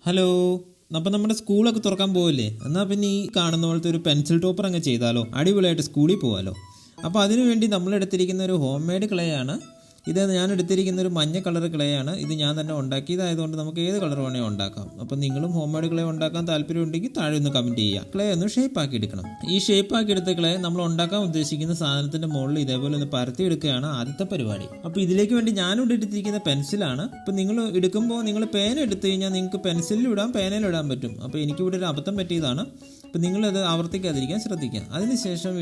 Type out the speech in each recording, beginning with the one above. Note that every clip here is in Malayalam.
ഹലോ. അപ്പം നമ്മുടെ സ്കൂളൊക്കെ തുറക്കാൻ പോവില്ലേ? എന്നാൽ പിന്നെ ഈ കാണുന്ന പോലത്തെ ഒരു പെൻസിൽ ടോപ്പർ അങ്ങ് ചെയ്താലോ? അടിപൊളിയായിട്ട് സ്കൂളിൽ പോകാമല്ലോ. അപ്പോൾ അതിനു വേണ്ടി നമ്മൾ എടുത്തിരിക്കുന്ന ഒരു ഹോം മെയ്ഡ് ക്ലേ ആണ് ഇത്. ഞാൻ എടുത്തിരിക്കുന്ന ഒരു മഞ്ഞ കളർ ക്ലേ ആണ്. ഇത് ഞാൻ തന്നെ ഉണ്ടാക്കിയതായതുകൊണ്ട് നമുക്ക് ഏത് കളർ വേണമെങ്കിൽ ഉണ്ടാക്കാം. അപ്പം നിങ്ങളും ഹോം മെയ്ഡ് ക്ലേ ഉണ്ടാക്കാൻ താല്പര്യം ഉണ്ടെങ്കിൽ താഴെ ഒന്ന് കമൻറ്റ് ചെയ്യുക. ക്ലേ ഒന്ന് ഷേപ്പ് ആക്കി എടുക്കണം. ഈ ഷേപ്പ് ആക്കി എടുത്ത ക്ലേ നമ്മൾ ഉണ്ടാക്കാൻ ഉദ്ദേശിക്കുന്ന സാധനത്തിൻ്റെ മുകളിൽ ഇതേപോലെ ഒന്ന് പരത്തി എടുക്കുകയാണ് ആദ്യത്തെ പരിപാടി. അപ്പോൾ ഇതിലേക്ക് വേണ്ടി ഞാനിവിടെ എടുത്തിരിക്കുന്ന പെൻസിലാണ്. ഇപ്പം നിങ്ങൾ എടുക്കുമ്പോൾ നിങ്ങൾ പേന എടുത്തു കഴിഞ്ഞാൽ നിങ്ങൾക്ക് പെൻസിലിൽ ഇടാം, പേനയിൽ ഇടാൻ പറ്റും. അപ്പോൾ എനിക്കിവിടെ ഒരു അബദ്ധം പറ്റിയതാണ്. അപ്പം നിങ്ങളത് ആവർത്തിക്കാതിരിക്കാൻ ശ്രദ്ധിക്കുക. അതിനുശേഷം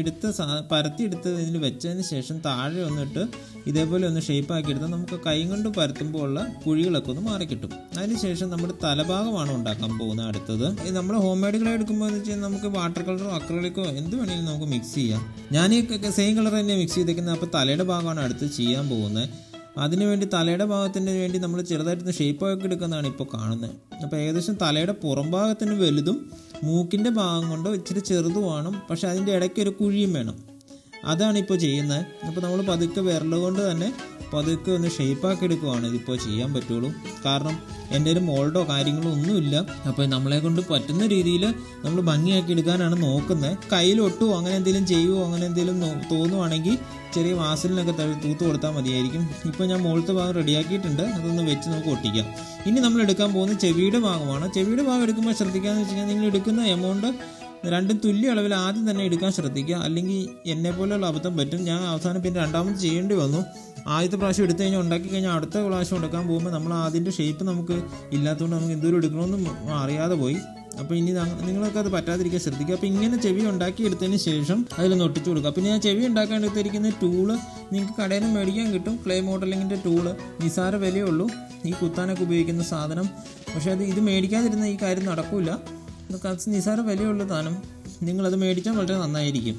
പരത്തി എടുത്ത് ഇതിൽ വെച്ചതിന് ശേഷം താഴെ വന്നിട്ട് ഇതേപോലെ ഒന്ന് ഷേപ്പ് ആക്കി എടുത്താൽ നമുക്ക് കൈ കൊണ്ട് പരത്തുമ്പോൾ ഉള്ള കുഴികളൊക്കെ ഒന്ന് മാറിക്കിട്ടും. അതിനുശേഷം നമ്മുടെ തലഭാഗമാണ് ഉണ്ടാക്കാൻ പോകുന്നത്. അടുത്തത് നമ്മൾ ഹോം മെയ്ഡ് ക്ലേ എടുക്കുമ്പോൾ എന്ന് വെച്ചാൽ നമുക്ക് വാട്ടർ കളറോ അക്രലിക്കോ എന്ത് വേണമെങ്കിലും നമുക്ക് മിക്സ് ചെയ്യാം. ഞാൻ ഈ സെയിം കളർ തന്നെ മിക്സ് ചെയ്തേക്കുന്നത്. അപ്പോൾ തലയുടെ ഭാഗമാണ് അടുത്ത് ചെയ്യാൻ പോകുന്നത്. അതിനുവേണ്ടി തലയുടെ ഭാഗത്തിന് വേണ്ടി നമ്മൾ ചെറുതായിട്ടൊന്ന് ഷേപ്പ് ആക്കി എടുക്കുന്നതാണ് ഇപ്പോൾ കാണുന്നത്. അപ്പോൾ ഏകദേശം തലയുടെ പുറം ഭാഗത്തിന് വലുതും മൂക്കിൻ്റെ ഭാഗം കൊണ്ട് ഇച്ചിരി ചെറുതുമാണ്. പക്ഷേ അതിൻ്റെ ഇടയ്ക്ക് ഒരു കുഴിയും വേണം. അതാണ് ഇപ്പോൾ ചെയ്യുന്നത്. അപ്പോൾ നമ്മൾ പതുക്കെ വിരലുകൊണ്ട് തന്നെ പതുക്കെ ഒന്ന് ഷേപ്പാക്കി എടുക്കുവാണ് ഇതിപ്പോൾ ചെയ്യാൻ പറ്റുള്ളൂ. കാരണം എൻ്റെ ഒരു മോൾഡോ കാര്യങ്ങളോ ഒന്നുമില്ല. അപ്പോൾ നമ്മളെ കൊണ്ട് പറ്റുന്ന രീതിയിൽ നമ്മൾ ഭംഗിയാക്കി എടുക്കാനാണ് നോക്കുന്നത്. കയ്യിലൊട്ടുമോ അങ്ങനെ എന്തെങ്കിലും ചെയ്യുമോ അങ്ങനെ എന്തെങ്കിലും തോന്നുവാണെങ്കിൽ ചെറിയ വാസലിനൊക്കെ തൂത്ത് കൊടുത്താൽ മതിയായിരിക്കും. ഇപ്പോൾ ഞാൻ മുകളിലത്തെ ഭാഗം റെഡിയാക്കിയിട്ടുണ്ട്. അതൊന്ന് വെച്ച് നമുക്ക് ഒട്ടിക്കാം. ഇനി നമ്മൾ എടുക്കാൻ പോകുന്നത് ചെവിയുടെ ഭാഗമാണ്. ചെവിയുടെ ഭാഗം എടുക്കുമ്പോൾ ശ്രദ്ധിക്കാമെന്ന് വെച്ച് കഴിഞ്ഞാൽ നിങ്ങൾ എടുക്കുന്ന എമൗണ്ട് രണ്ടും തുല്യ അളവിൽ ആദ്യം തന്നെ എടുക്കാൻ ശ്രദ്ധിക്കുക. അല്ലെങ്കിൽ എന്നെ പോലെയുള്ള അബദ്ധം പറ്റും. ഞാൻ അവസാനം പിന്നെ രണ്ടാമത് ചെയ്യേണ്ടി വന്നു. ആദ്യത്തെ പ്രാവശ്യം എടുത്തു കഴിഞ്ഞാൽ ഉണ്ടാക്കി കഴിഞ്ഞാൽ അടുത്ത പ്രാവശ്യം എടുക്കാൻ പോകുമ്പോൾ നമ്മൾ അതിൻ്റെ ഷേപ്പ് നമുക്ക് ഇല്ലാത്തതുകൊണ്ട് നമുക്ക് എന്തോരം എടുക്കണമെന്ന് അറിയാതെ പോയി. അപ്പോൾ ഇനി നിങ്ങളൊക്കെ അത് പറ്റാതിരിക്കാൻ ശ്രദ്ധിക്കുക. അപ്പോൾ ഇങ്ങനെ ചെവി ഉണ്ടാക്കി എടുത്തതിന് ശേഷം അതിലൊന്ന് ഒട്ടിച്ചു കൊടുക്കുക. പിന്നെ ഞാൻ ചെവി ഉണ്ടാക്കാൻ എടുത്തിരിക്കുന്ന ടൂള് നിങ്ങൾക്ക് കടയിൽ നിന്ന് മേടിക്കാൻ കിട്ടും. ക്ലേ മോഡലിങ്ങിൻ്റെ ടൂള് നിസാര വിലയേ ഉള്ളൂ ഈ കുത്താനൊക്കെ ഉപയോഗിക്കുന്ന സാധനം. പക്ഷേ ഇത് മേടിക്കാതിരുന്ന ഈ കാര്യം നടക്കില്ല. നിസാര വിലയുള്ള സാധനം നിങ്ങളത് മേടിച്ചാൽ വളരെ നന്നായിരിക്കും.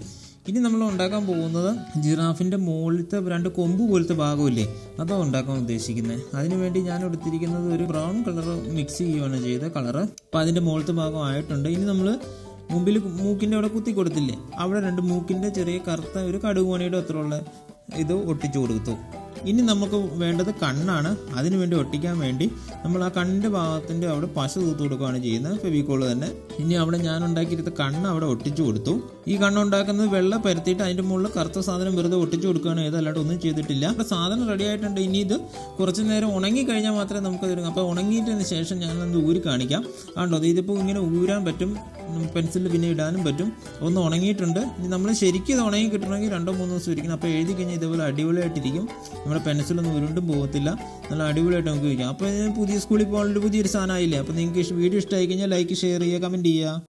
ഇനി നമ്മൾ ഉണ്ടാക്കാൻ പോകുന്നത് ജിറാഫിൻ്റെ മുകളിലത്തെ രണ്ട് കൊമ്പ് പോലത്തെ ഭാഗമില്ലേ, അതാണ് ഉണ്ടാക്കാൻ ഉദ്ദേശിക്കുന്നത്. അതിനുവേണ്ടി ഞാൻ എടുത്തിരിക്കുന്നത് ഒരു ബ്രൗൺ കളർ മിക്സ് ചെയ്യുകയാണ് ചെയ്ത കളറ്. അപ്പോൾ അതിൻ്റെ മുകളിലത്തെ ഭാഗം ആയിട്ടുണ്ട്. ഇനി നമ്മൾ മുമ്പിൽ മൂക്കിൻ്റെ അവിടെ കുത്തി കൊടുത്തില്ലേ, അവിടെ രണ്ട് മൂക്കിൻ്റെ ചെറിയ കറുത്ത ഒരു കടുകുമണിയുടെ അത്രയുള്ള ഇത് ഒട്ടിച്ചു കൊടുത്തു. ഇനി നമുക്ക് വേണ്ടത് കണ്ണാണ്. അതിനുവേണ്ടി ഒട്ടിക്കാൻ വേണ്ടി നമ്മൾ ആ കണ്ണിൻ്റെ ഭാഗത്തിൻ്റെ അവിടെ പശ തൂത്ത് കൊടുക്കുകയാണ് ചെയ്യുന്നത്, ഫെവിക്കോൾ തന്നെ. ഇനി അവിടെ ഞാൻ ഉണ്ടാക്കിയിരുന്ന കണ്ണ് അവിടെ ഒട്ടിച്ചു കൊടുത്തു. ഈ കണ്ണുണ്ടാക്കുന്നത് വെള്ള പരത്തിയിട്ട് അതിൻ്റെ മുകളിൽ കറുത്ത സാധനം വെറുതെ ഒട്ടിച്ചു കൊടുക്കുകയാണ്. ഏതല്ലാണ്ട് ഒന്നും ചെയ്തിട്ടില്ല. അപ്പോൾ സാധനം റെഡി ആയിട്ടുണ്ട്. ഇനി ഇത് കുറച്ച് നേരം ഉണങ്ങി കഴിഞ്ഞാൽ മാത്രമേ നമുക്ക് തരും. അപ്പോൾ ഉണങ്ങിയതിന് ശേഷം ഞാനത് ഊരി കാണിക്കാം. കണ്ടോ, ഇതിപ്പോൾ ഇങ്ങനെ ഊരാൻ പറ്റും. പെൻസിലിൽ പിന്നെ ഇടാനും പറ്റും. ഒന്ന് ഉണങ്ങിയിട്ടുണ്ട്. ഇനി നമ്മൾ ശരിക്കും ഇത് ഉണങ്ങി കിട്ടണമെങ്കിൽ 2-3 ദിവസം ഇരിക്കണം. അപ്പോൾ എഴുതി കഴിഞ്ഞാൽ ഇതുപോലെ അടിപൊളിയായിട്ടിരിക്കും. നമ്മുടെ പെൻസിലൊന്നും ഉരുണ്ടും പോകത്തില്ല. നല്ല അടിപൊളിയായിട്ട് നമുക്ക് വയ്ക്കാം. അപ്പോൾ പുതിയ സ്കൂളിൽ പോകാനുള്ള പുതിയൊരു സാധനമായില്ലേ. അപ്പോൾ നിങ്ങൾക്ക് വീഡിയോ ഇഷ്ടമായി കഴിഞ്ഞാൽ ലൈക്ക്, ഷെയർ ചെയ്യുക, കമൻറ്റ് ചെയ്യുക.